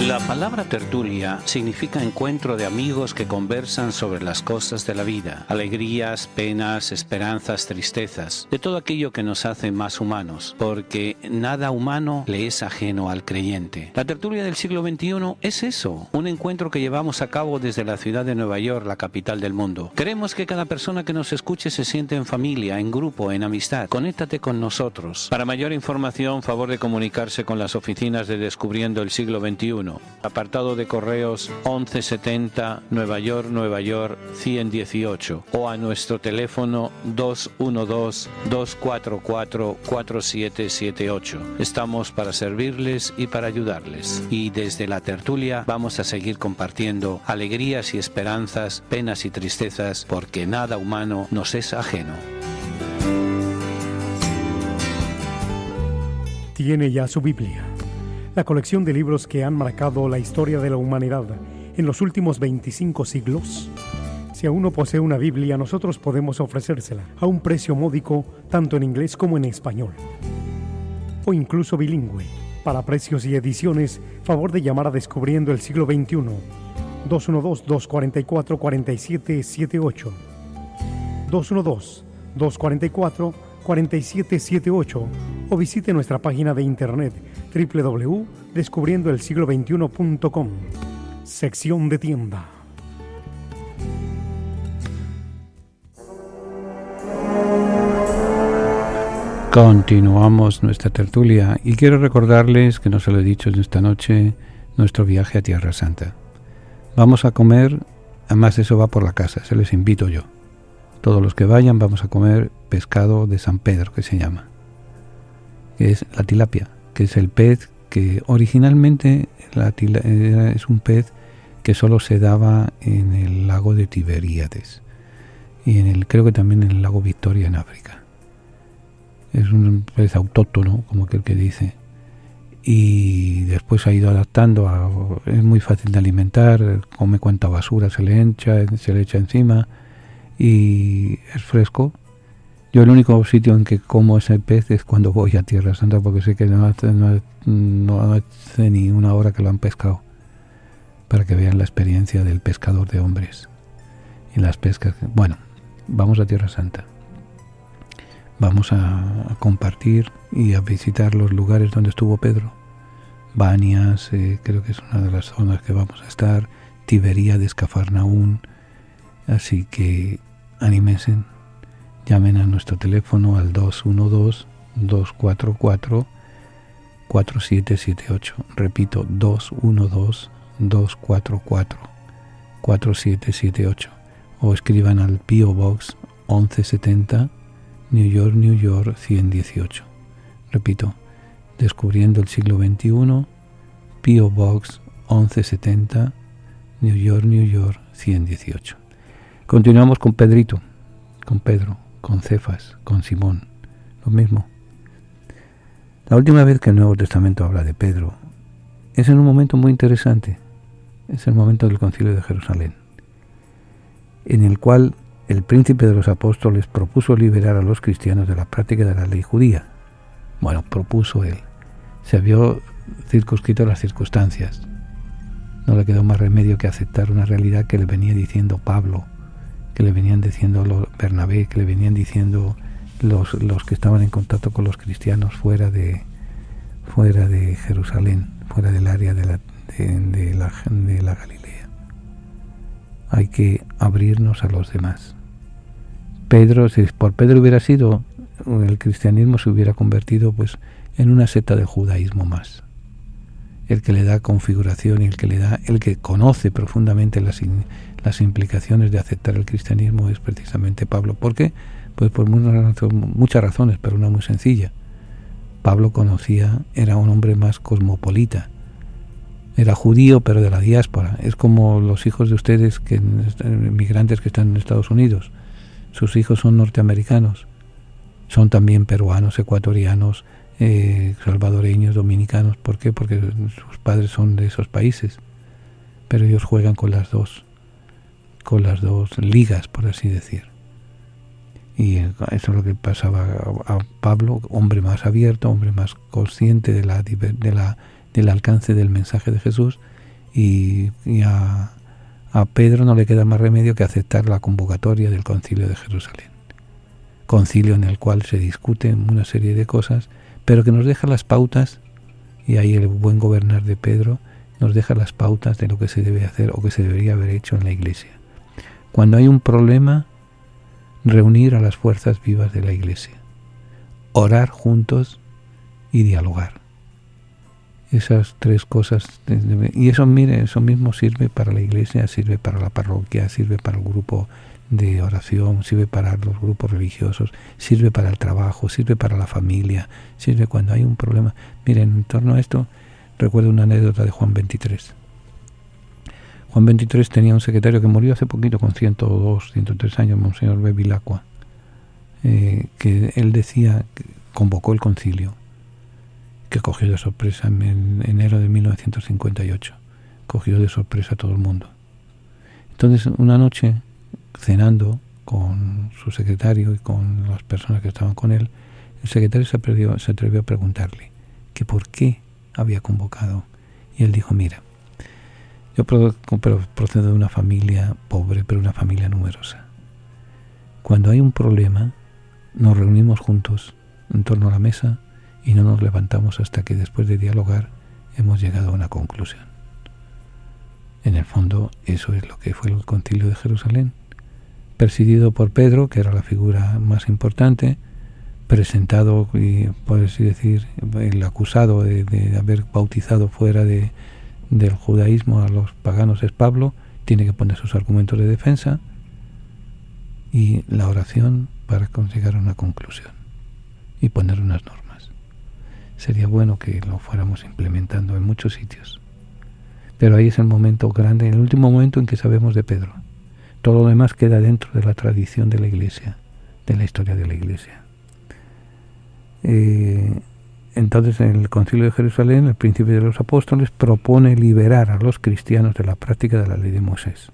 La palabra tertulia significa encuentro de amigos que conversan sobre las cosas de la vida, alegrías, penas, esperanzas, tristezas, de todo aquello que nos hace más humanos, porque nada humano le es ajeno al creyente. La tertulia del siglo XXI es eso, un encuentro que llevamos a cabo desde la ciudad de Nueva York, la capital del mundo. Queremos que cada persona que nos escuche se siente en familia, en grupo, en amistad. Conéctate con nosotros. Para mayor información, favor de comunicarse con las oficinas de Descubriendo el Siglo XXI. Apartado de correos 1170 Nueva York 118 o a nuestro teléfono 212-244-4778. Estamos para servirles y para ayudarles. Y desde la tertulia vamos a seguir compartiendo alegrías y esperanzas, penas y tristezas, porque nada humano nos es ajeno. Tiene ya su Biblia, la colección de libros que han marcado la historia de la humanidad en los últimos 25 siglos. Si aún no posee una Biblia, nosotros podemos ofrecérsela a un precio módico, tanto en inglés como en español, o incluso bilingüe. Para precios y ediciones, favor de llamar a Descubriendo el Siglo XXI, 212-244-4778, 212-244-4778, o visite nuestra página de internet www.descubriendoelsiglo21.com, sección de tienda. Continuamos nuestra tertulia y quiero recordarles, que no se lo he dicho esta noche, nuestro viaje a Tierra Santa. Vamos a comer, además eso va por la casa, se les invito yo. Todos los que vayan vamos a comer pescado de San Pedro, que se llama, que es la tilapia, que es el pez que originalmente es un pez que solo se daba en el lago de Tiberíades y creo que también en el lago Victoria en África. Es un pez autóctono, como aquel que dice, y después ha ido adaptando es muy fácil de alimentar, come cuanta basura se le echa encima y es fresco. Yo el único sitio en que como ese pez es cuando voy a Tierra Santa, porque sé que no hace ni una hora que lo han pescado, para que vean la experiencia del pescador de hombres y las pescas. Bueno, vamos a Tierra Santa. Vamos a compartir y a visitar los lugares donde estuvo Pedro. Banias, creo que es una de las zonas que vamos a estar, Tiberíades, Cafarnaún. Así que anímense, llamen a nuestro teléfono al 212-244-4778. Repito, 212-244-4778. O escriban al P.O. Box 1170, New York, New York 118. Repito, Descubriendo el Siglo XXI, P.O. Box 1170, New York, New York 118. Continuamos con Pedrito, con Pedro, con Cefas, con Simón, lo mismo. La última vez que el Nuevo Testamento habla de Pedro es en un momento muy interesante, es el momento del Concilio de Jerusalén, en el cual el príncipe de los apóstoles propuso liberar a los cristianos de la práctica de la ley judía. Bueno, propuso él. Se vio circunscrito a las circunstancias. No le quedó más remedio que aceptar una realidad que le venía diciendo Pablo, que le venían diciendo Bernabé, que le venían diciendo los que estaban en contacto con los cristianos fuera de Jerusalén, fuera del área de la Galilea. Hay que abrirnos a los demás. Pedro, si por Pedro hubiera sido, el cristianismo se hubiera convertido pues en una secta del judaísmo más. El que le da configuración y el que conoce profundamente las implicaciones de aceptar el cristianismo es precisamente Pablo. ¿Por qué? Pues por muchas razones, pero una muy sencilla. Pablo era un hombre más cosmopolita. Era judío, pero de la diáspora. Es como los hijos de ustedes, migrantes que están en Estados Unidos. Sus hijos son norteamericanos. Son también peruanos, ecuatorianos, salvadoreños, dominicanos. ¿Por qué? Porque sus padres son de esos países. Pero ellos juegan con las dos ligas, por así decir. Y eso es lo que pasaba a Pablo, hombre más abierto, hombre más consciente del alcance del mensaje de Jesús, y a Pedro no le queda más remedio que aceptar la convocatoria del Concilio de Jerusalén. Concilio en el cual se discuten una serie de cosas, pero que nos deja las pautas, y ahí el buen gobernar de Pedro nos deja las pautas de lo que se debe hacer o que se debería haber hecho en la Iglesia. Cuando hay un problema, reunir a las fuerzas vivas de la Iglesia, orar juntos y dialogar. Esas tres cosas, y eso mismo sirve para la Iglesia, sirve para la parroquia, sirve para el grupo de oración, sirve para los grupos religiosos, sirve para el trabajo, sirve para la familia, sirve cuando hay un problema. Miren, en torno a esto, recuerdo una anécdota de Juan XXIII. Juan XXIII tenía un secretario que murió hace poquito, con 102, 103 años, Monseñor Bevilacqua, que él decía, que convocó el concilio, que cogió de sorpresa en enero de 1958, cogió de sorpresa a todo el mundo. Entonces, una noche, cenando con su secretario y con las personas que estaban con él, el secretario se atrevió a preguntarle que por qué había convocado. Y él dijo, mira, yo procedo de una familia pobre, pero una familia numerosa. Cuando hay un problema, nos reunimos juntos en torno a la mesa y no nos levantamos hasta que después de dialogar hemos llegado a una conclusión. En el fondo, eso es lo que fue el Concilio de Jerusalén, presidido por Pedro, que era la figura más importante, presentado, y por así decir, el acusado de haber bautizado fuera del judaísmo a los paganos es Pablo, tiene que poner sus argumentos de defensa, y la oración para conseguir una conclusión y poner unas normas. Sería bueno que lo fuéramos implementando en muchos sitios. Pero ahí es el momento grande, el último momento en que sabemos de Pedro. Todo lo demás queda dentro de la tradición de la Iglesia, de la historia de la Iglesia. Entonces, en el Concilio de Jerusalén, el Príncipe de los Apóstoles propone liberar a los cristianos de la práctica de la ley de Moisés,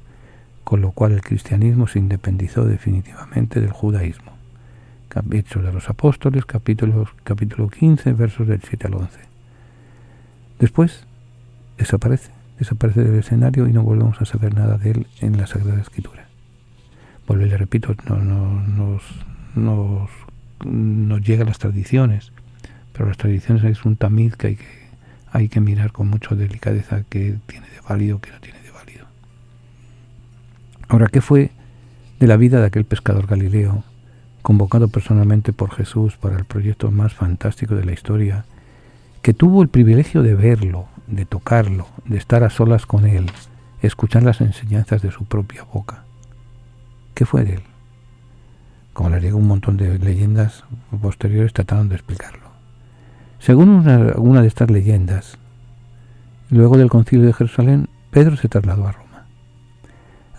con lo cual el cristianismo se independizó definitivamente del judaísmo. Hechos de los Apóstoles, capítulo 15, versos del 7 al 11. Después desaparece del escenario y no volvemos a saber nada de él en la Sagrada Escritura. Le repito, nos llegan las tradiciones, pero las tradiciones es un tamiz que hay que mirar con mucha delicadeza qué tiene de válido, qué no tiene de válido. Ahora, ¿qué fue de la vida de aquel pescador galileo, convocado personalmente por Jesús para el proyecto más fantástico de la historia, que tuvo el privilegio de verlo, de tocarlo, de estar a solas con él, escuchar las enseñanzas de su propia boca? ¿Qué fue de él? Como les digo, un montón de leyendas posteriores trataron de explicarlo. Según una de estas leyendas, luego del Concilio de Jerusalén, Pedro se trasladó a Roma.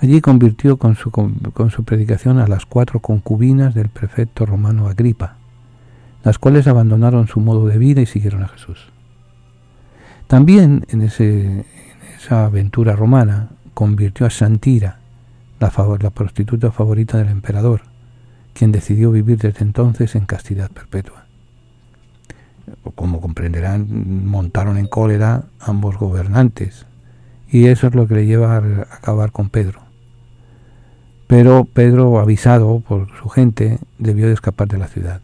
Allí convirtió con su predicación a las 4 concubinas del prefecto romano Agripa, las cuales abandonaron su modo de vida y siguieron a Jesús. También en esa aventura romana convirtió a Santira, la prostituta favorita del emperador, quien decidió vivir desde entonces en castidad perpetua. Como comprenderán, montaron en cólera ambos gobernantes, y eso es lo que le lleva a acabar con Pedro. Pero Pedro, avisado por su gente, debió de escapar de la ciudad.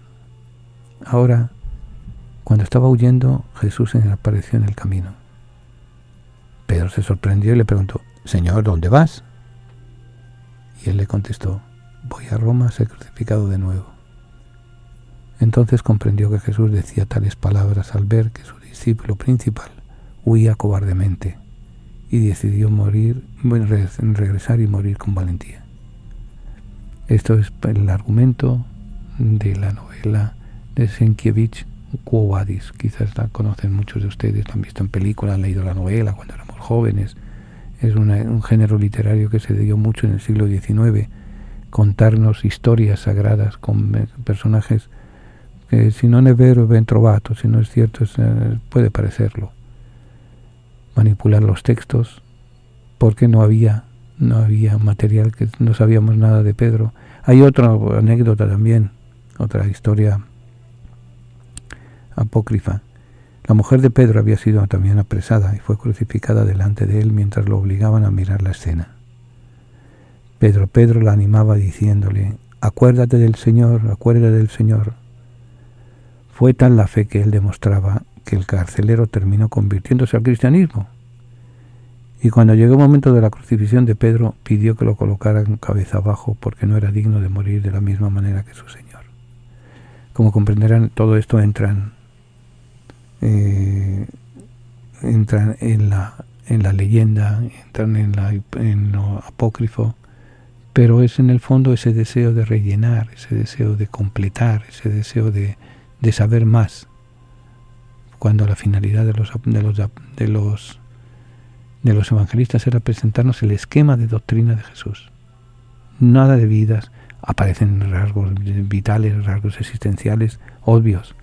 Ahora, cuando estaba huyendo, Jesús se le apareció en el camino. Pedro se sorprendió y le preguntó, «Señor, ¿dónde vas?» Y él le contestó, «Voy a Roma a ser crucificado de nuevo». Entonces comprendió que Jesús decía tales palabras al ver que su discípulo principal huía cobardemente y decidió regresar y morir con valentía. Esto es el argumento de la novela de Sienkiewicz, Quo Vadis. Quizás la conocen muchos de ustedes, la han visto en película, han leído la novela cuando éramos jóvenes. Es un género literario que se dio mucho en el siglo XIX, contarnos historias sagradas con personajes que, si no es vero, ben trovato, si no es cierto, puede parecerlo. Manipular los textos, porque no había no había material, que no sabíamos nada de Pedro. Hay otra anécdota también, otra historia apócrifa. La mujer de Pedro había sido también apresada y fue crucificada delante de él mientras lo obligaban a mirar la escena. Pedro la animaba diciéndole: acuérdate del Señor, acuérdate del Señor. Fue tal la fe que él demostraba que el carcelero terminó convirtiéndose al cristianismo. Y cuando llegó el momento de la crucifixión de Pedro, pidió que lo colocaran cabeza abajo porque no era digno de morir de la misma manera que su Señor. Como comprenderán, todo esto entran en la leyenda, entran en lo apócrifo, pero es en el fondo ese deseo de rellenar, ese deseo de completar, ese deseo de saber más, cuando la finalidad de los evangelistas era presentarnos el esquema de doctrina de Jesús. Nada de vidas, aparecen rasgos vitales, rasgos existenciales obvios,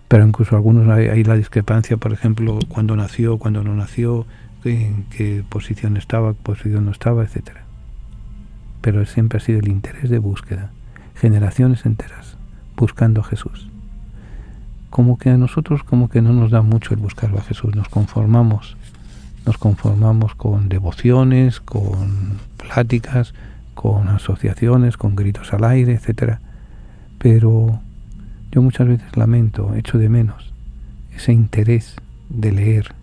pero incluso algunos hay la discrepancia, por ejemplo, cuándo nació, cuándo no nació, en qué posición estaba, qué posición no estaba, etcétera. Pero siempre ha sido el interés de búsqueda, generaciones enteras buscando a Jesús. Como que a nosotros como que no nos da mucho el buscar a Jesús, nos conformamos con devociones, con pláticas, con asociaciones, con gritos al aire, etcétera. Pero yo muchas veces lamento, echo de menos ese interés de leer,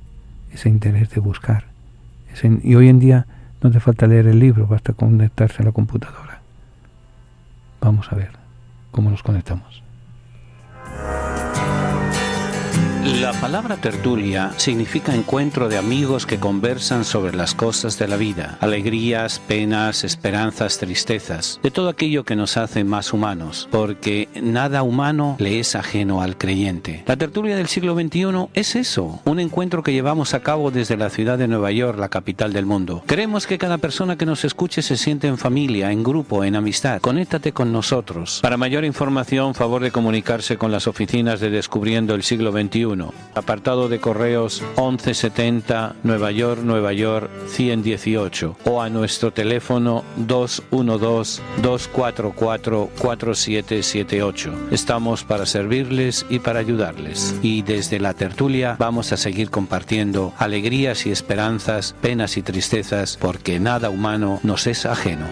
ese interés de buscar. Y hoy en día no hace falta leer el libro, basta conectarse a la computadora. Vamos a ver cómo nos conectamos. La palabra tertulia significa encuentro de amigos que conversan sobre las cosas de la vida, alegrías, penas, esperanzas, tristezas, de todo aquello que nos hace más humanos, porque nada humano le es ajeno al creyente. La tertulia del siglo XXI es eso, un encuentro que llevamos a cabo desde la ciudad de Nueva York, la capital del mundo. Queremos que cada persona que nos escuche se siente en familia, en grupo, en amistad. Conéctate con nosotros. Para mayor información, favor de comunicarse con las oficinas de Descubriendo el Siglo XXI. Apartado de correos 1170 Nueva York 118 o a nuestro teléfono 212-244-4778. Estamos para servirles y para ayudarles. Y desde la tertulia vamos a seguir compartiendo alegrías y esperanzas, penas y tristezas, porque nada humano nos es ajeno.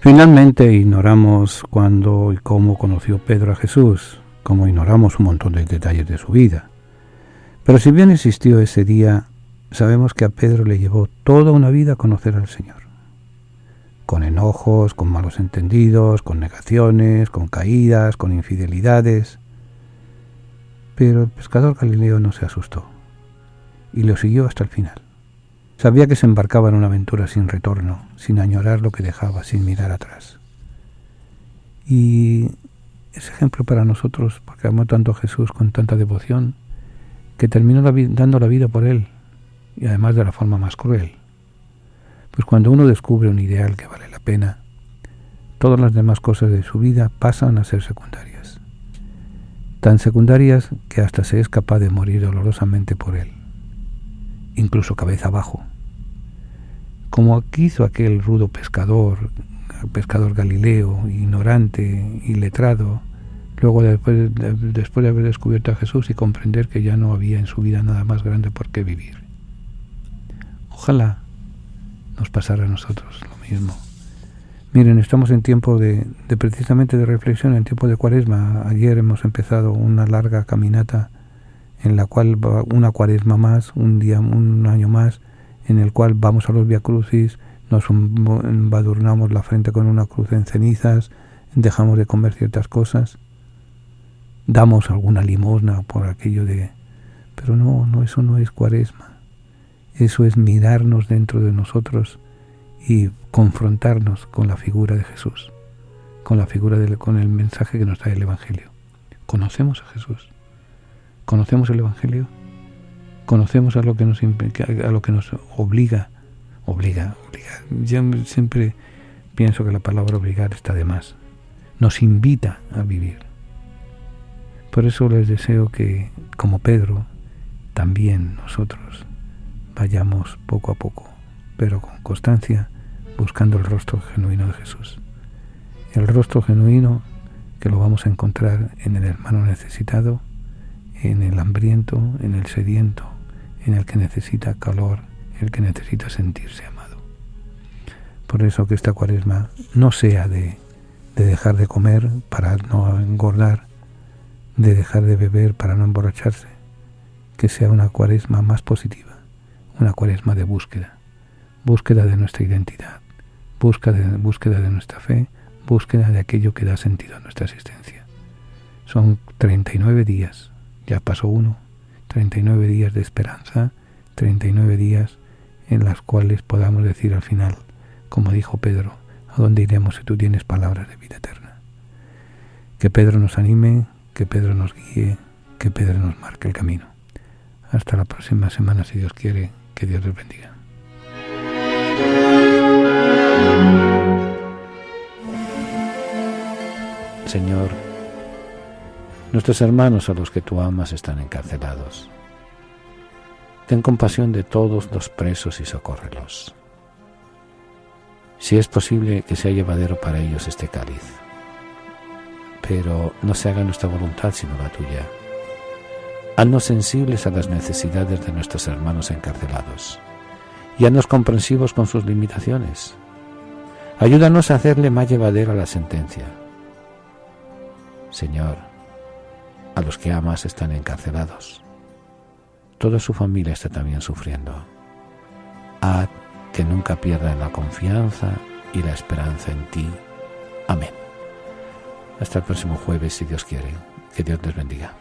Finalmente ignoramos cuándo y cómo conoció Pedro a Jesús, como ignoramos un montón de detalles de su vida. Pero si bien existió ese día, sabemos que a Pedro le llevó toda una vida a conocer al Señor. Con enojos, con malos entendidos, con negaciones, con caídas, con infidelidades. Pero el pescador Galileo no se asustó y lo siguió hasta el final. Sabía que se embarcaba en una aventura sin retorno, sin añorar lo que dejaba, sin mirar atrás. Y es ejemplo para nosotros, porque amó tanto a Jesús con tanta devoción, que terminó dando la vida por él, y además de la forma más cruel. Pues cuando uno descubre un ideal que vale la pena, todas las demás cosas de su vida pasan a ser secundarias. Tan secundarias que hasta se es capaz de morir dolorosamente por él, incluso cabeza abajo, como hizo aquel rudo pescador Galileo, ignorante y letrado, luego después de haber descubierto a Jesús y comprender que ya no había en su vida nada más grande por qué vivir. Ojalá nos pasara a nosotros lo mismo. Miren, estamos en tiempo precisamente de reflexión, en tiempo de Cuaresma. Ayer hemos empezado una larga caminata en la cual va una Cuaresma más, un año más, en el cual vamos a los Vía Crucis, nos embadurnamos la frente con una cruz en cenizas, dejamos de comer ciertas cosas, damos alguna limosna por aquello de... Pero no, eso no es Cuaresma. Eso es mirarnos dentro de nosotros y confrontarnos con la figura de Jesús, con el mensaje que nos da el Evangelio. ¿Conocemos a Jesús? ¿Conocemos el Evangelio? ¿Conocemos a lo que nos obliga? Yo siempre pienso que la palabra obligar está de más. Nos invita a vivir. Por eso les deseo que, como Pedro, también nosotros vayamos poco a poco, pero con constancia, buscando el rostro genuino de Jesús. El rostro genuino que lo vamos a encontrar en el hermano necesitado, en el hambriento, en el sediento, en el que necesita calor, el que necesita sentirse amado. Por eso que esta Cuaresma no sea de dejar de comer para no engordar, de dejar de beber para no emborracharse, que sea una Cuaresma más positiva, una Cuaresma de búsqueda de nuestra identidad, búsqueda de nuestra fe, búsqueda de aquello que da sentido a nuestra existencia. Son 39 días, ya pasó uno, 39 días de esperanza, 39 días en las cuales podamos decir al final, como dijo Pedro, ¿a dónde iremos si tú tienes palabras de vida eterna? Que Pedro nos anime, que Pedro nos guíe, que Pedro nos marque el camino. Hasta la próxima semana, si Dios quiere, que Dios les bendiga. Señor, nuestros hermanos a los que tú amas están encarcelados. Ten compasión de todos los presos y socórrelos. Si es posible que sea llevadero para ellos este cáliz, pero no se haga nuestra voluntad sino la tuya. Haznos sensibles a las necesidades de nuestros hermanos encarcelados y haznos comprensivos con sus limitaciones. Ayúdanos a hacerle más llevadera la sentencia. Señor, a los que amas están encarcelados. Toda su familia está también sufriendo. Haz que nunca pierdan la confianza y la esperanza en ti. Amén. Hasta el próximo jueves, si Dios quiere. Que Dios les bendiga.